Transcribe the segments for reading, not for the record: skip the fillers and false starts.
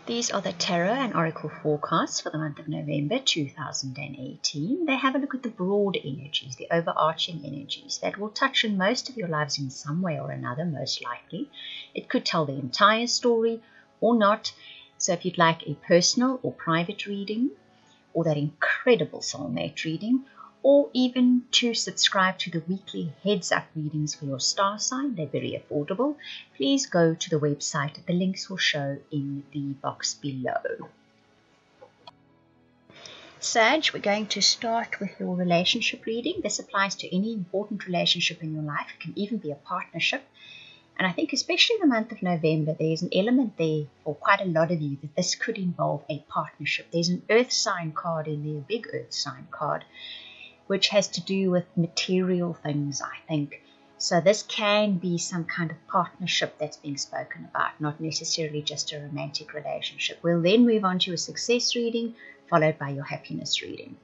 These are the Tarot and Oracle forecasts for the month of November 2018. They have a look at the broad energies, the overarching energies that will touch on most of your lives in some way or another, most likely. It could tell the entire story or not. So if you'd like a personal or private reading, or that incredible soulmate reading, or even to subscribe to the weekly heads-up readings for your star sign, they're very affordable, please go to the website. The links will show in the box below. Sag, we're going to start with your relationship reading. This applies to any important relationship in your life. It can even be a partnership. And I think especially in the month of November, there's an element there for quite a lot of you that this could involve a partnership. There's an earth sign card in there, a big earth sign card, which has to do with material things, I think. So this can be some kind of partnership that's being spoken about, not necessarily just a romantic relationship. We'll then move on to a success reading, followed by your happiness reading.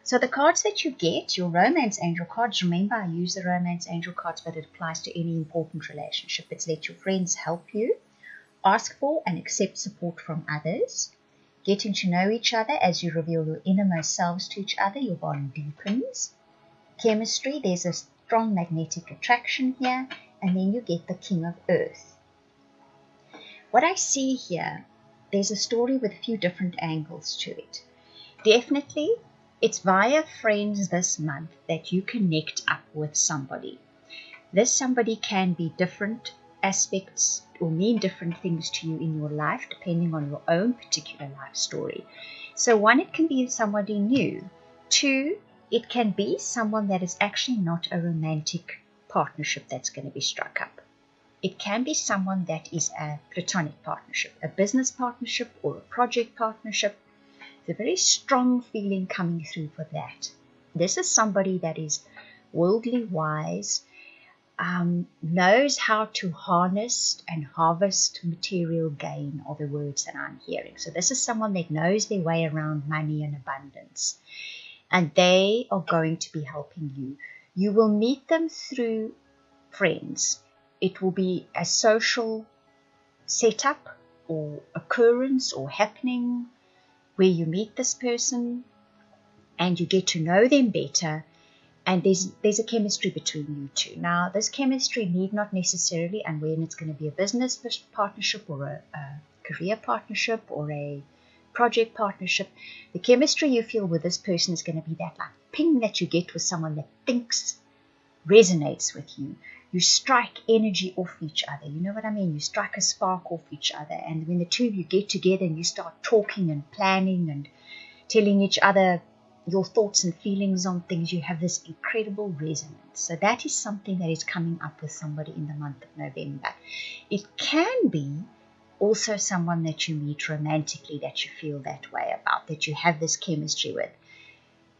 So the cards that you get, your romance angel cards, remember I use the romance angel cards, but it applies to any important relationship. It's let your friends help you, ask for and accept support from others, getting to know each other as you reveal your innermost selves to each other, your bond deepens. Chemistry, there's a strong magnetic attraction here, and then you get the King of Earth. What I see here, there's a story with a few different angles to it. Definitely, it's via friends this month that you connect up with somebody. This somebody can be different aspects or mean different things to you in your life depending on your own particular life story. So one, it can be somebody new. Two, it can be someone that is actually not a romantic partnership that's going to be struck up. It can be someone that is a platonic partnership, a business partnership or a project partnership. There's a very strong feeling coming through for that. This is somebody that is worldly wise, knows how to harness and harvest material gain, are the words that I'm hearing. So this is someone that knows their way around money and abundance, and they are going to be helping you. You will meet them through friends. It will be a social setup or occurrence or happening where you meet this person and you get to know them better. And there's a chemistry between you two. Now, this chemistry need not necessarily, and when it's going to be a business partnership or a career partnership or a project partnership, the chemistry you feel with this person is going to be that like ping that you get with someone that thinks, resonates with you. You strike energy off each other. You know what I mean? You strike a spark off each other. And when the two of you get together and you start talking and planning and telling each other your thoughts and feelings on things, you have this incredible resonance. So that is something that is coming up with somebody in the month of November. It can be also someone that you meet romantically that you feel that way about, that you have this chemistry with.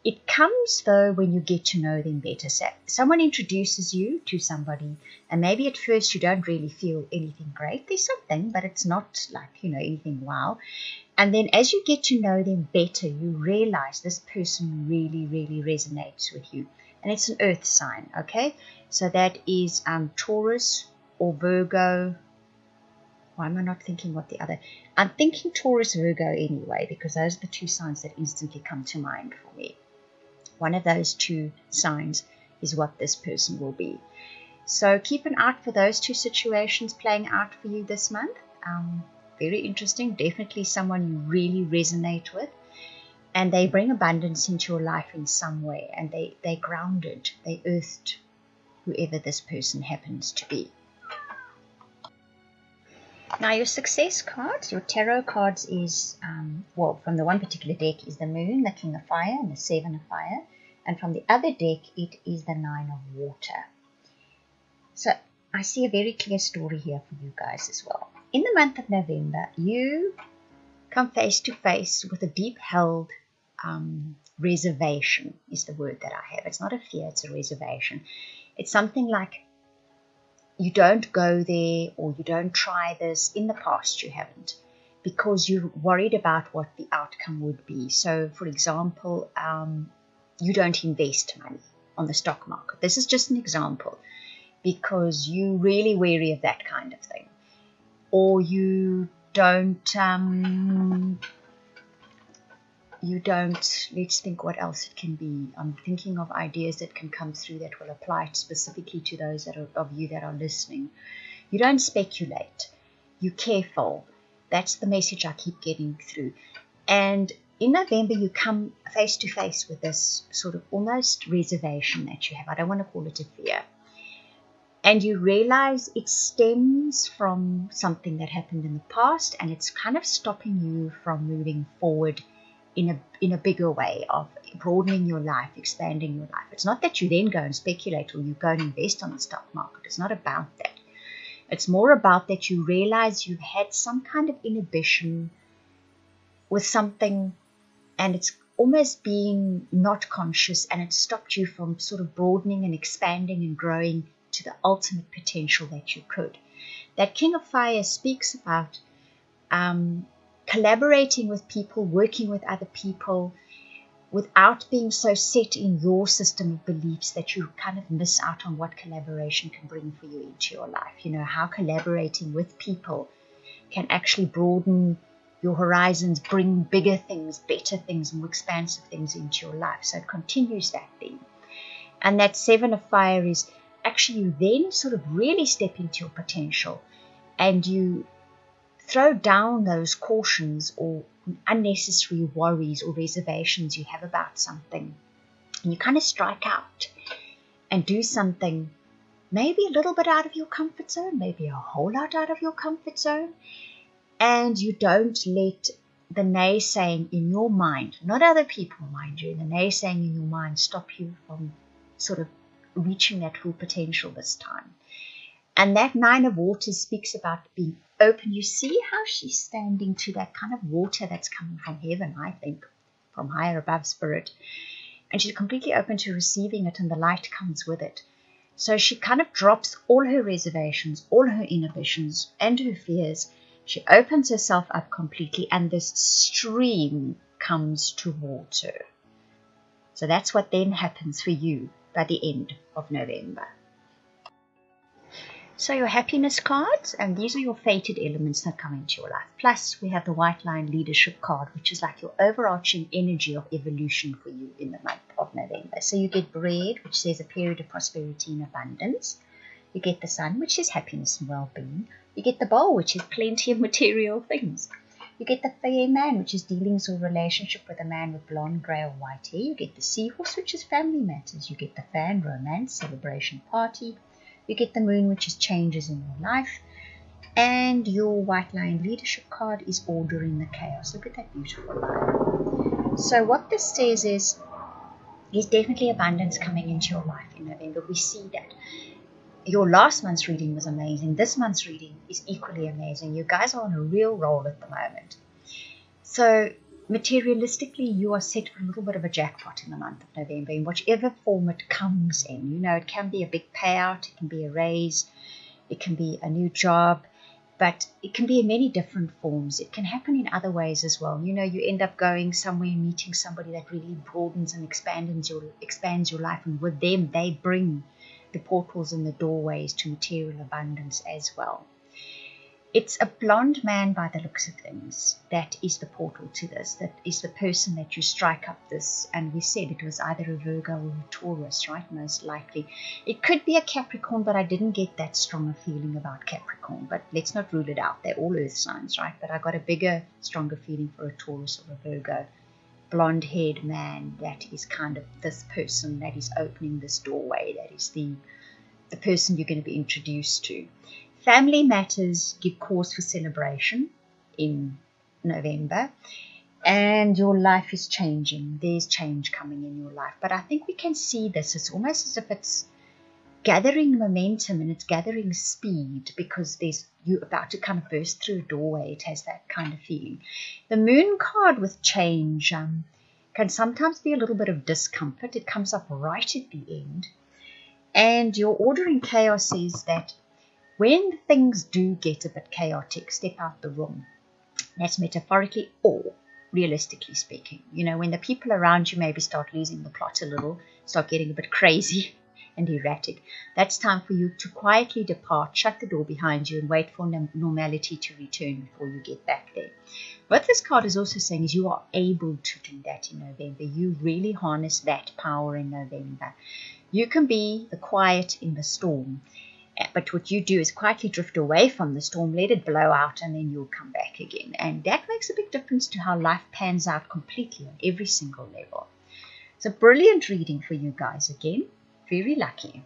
It comes though when you get to know them better. So someone introduces you to somebody, and maybe at first you don't really feel anything great. There's something, but it's not like, anything wow. And then as you get to know them better, you realize this person really, really resonates with you. And it's an earth sign, okay? So that is Taurus or Virgo. Why am I not thinking what the other? I'm thinking Taurus, Virgo anyway, because those are the two signs that instantly come to mind for me. One of those two signs is what this person will be. So keep an eye out for those two situations playing out for you this month. Very interesting. Definitely someone you really resonate with. And they bring abundance into your life in some way. And they grounded, they earthed whoever this person happens to be. Now your success cards, your tarot cards is, from the one particular deck is the Moon, the King of Fire, and the Seven of Fire. And from the other deck, it is the Nine of Water. So I see a very clear story here for you guys as well. In the month of November, you come face to face with a deep-held reservation is the word that I have. It's not a fear, it's a reservation. It's something like you don't go there or you don't try this. In the past, you haven't, because you're worried about what the outcome would be. So, for example, you don't invest money on the stock market. This is just an example, because you're really wary of that kind of thing. Or you don't, let's think what else it can be. I'm thinking of ideas that can come through that will apply specifically to those of you that are listening. You don't speculate. You're careful. That's the message I keep getting through. And in November, you come face to face with this sort of almost reservation that you have. I don't want to call it a fear. And you realize it stems from something that happened in the past, and it's kind of stopping you from moving forward in a bigger way of broadening your life, expanding your life. It's not that you then go and speculate or you go and invest on the stock market. It's not about that. It's more about that you realize you've had some kind of inhibition with something, and it's almost being not conscious, and it stopped you from sort of broadening and expanding and growing to the ultimate potential that you could. That King of Fire speaks about collaborating with people, working with other people, without being so set in your system of beliefs that you kind of miss out on what collaboration can bring for you into your life. You know, how collaborating with people can actually broaden your horizons, bring bigger things, better things, more expansive things into your life. So it continues that theme. And that Seven of Fire is actually you then sort of really step into your potential, and you throw down those cautions or unnecessary worries or reservations you have about something, and you kind of strike out and do something maybe a little bit out of your comfort zone, maybe a whole lot out of your comfort zone, and you don't let the naysaying in your mind, not other people, mind you, the naysaying in your mind stop you from sort of reaching that full potential this time. And that Nine of Water speaks about being open. You see how she's standing to that kind of water that's coming from heaven, I think, from higher above spirit. And she's completely open to receiving it, and the light comes with it. So she kind of drops all her reservations, all her inhibitions, and her fears. She opens herself up completely, and this stream comes towards her. So that's what then happens for you by the end of November. So your happiness cards, and these are your fated elements that come into your life. Plus we have the White Line Leadership card, which is like your overarching energy of evolution for you in the month of November. So you get Bread, which says a period of prosperity and abundance. You get the Sun, which is happiness and well-being. You get the Bowl, which is plenty of material things. You get the Fair Man, which is dealings or relationship with a man with blonde, grey or white hair. You get the Seahorse, which is family matters. You get the Fan, romance, celebration, party. You get the Moon, which is changes in your life. And your White Line Leadership card is Order in the Chaos. Look at that beautiful line. So what this says is, there's definitely abundance coming into your life in November. We see that. Your last month's reading was amazing. This month's reading is equally amazing. You guys are on a real roll at the moment. So materialistically, you are set for a little bit of a jackpot in the month of November, in whichever form it comes in. You know, it can be a big payout, it can be a raise, it can be a new job, but it can be in many different forms. It can happen in other ways as well. You know, you end up going somewhere, meeting somebody that really broadens and expands your life, and with them, they bring the portals and the doorways to material abundance as well. It's a blonde man by the looks of things that is the portal to this, that is the person that you strike up this, and we said it was either a Virgo or a Taurus, right, most likely. It could be a Capricorn, but I didn't get that strong a feeling about Capricorn, but let's not rule it out. They're all earth signs, right, but I got a bigger, stronger feeling for a Taurus or a Virgo. Blonde-haired man, that is kind of this person that is opening this doorway, that is the person you're going to be introduced to. Family matters give cause for celebration in November, and your life is changing. There's change coming in your life, but I think we can see this. It's almost as if it's gathering momentum and it's gathering speed, because you're about to kind of burst through a doorway. It has that kind of feeling. The Moon card with change can sometimes be a little bit of discomfort. It comes up right at the end. And your Order in Chaos says that when things do get a bit chaotic, step out the room. That's metaphorically or realistically speaking. You know, when the people around you maybe start losing the plot a little, start getting a bit crazy, and erratic. That's time for you to quietly depart, shut the door behind you, and wait for normality to return before you get back there. What this card is also saying is you are able to do that in November. You really harness that power in November. You can be the quiet in the storm, but what you do is quietly drift away from the storm, let it blow out, and then you'll come back again. And that makes a big difference to how life pans out completely on every single level. It's a brilliant reading for you guys again. Very lucky.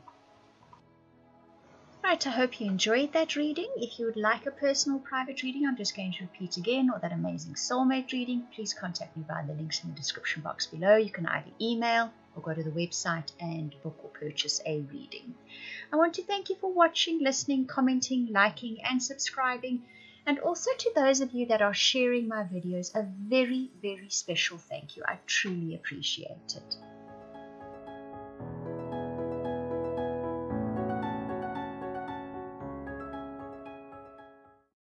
Right, I hope you enjoyed that reading. If you would like a personal private reading, I'm just going to repeat again, or that amazing soulmate reading, please contact me via the links in the description box below. You can either email or go to the website and book or purchase a reading. I want to thank you for watching, listening, commenting, liking, and subscribing. And also to those of you that are sharing my videos, a very, very special thank you. I truly appreciate it.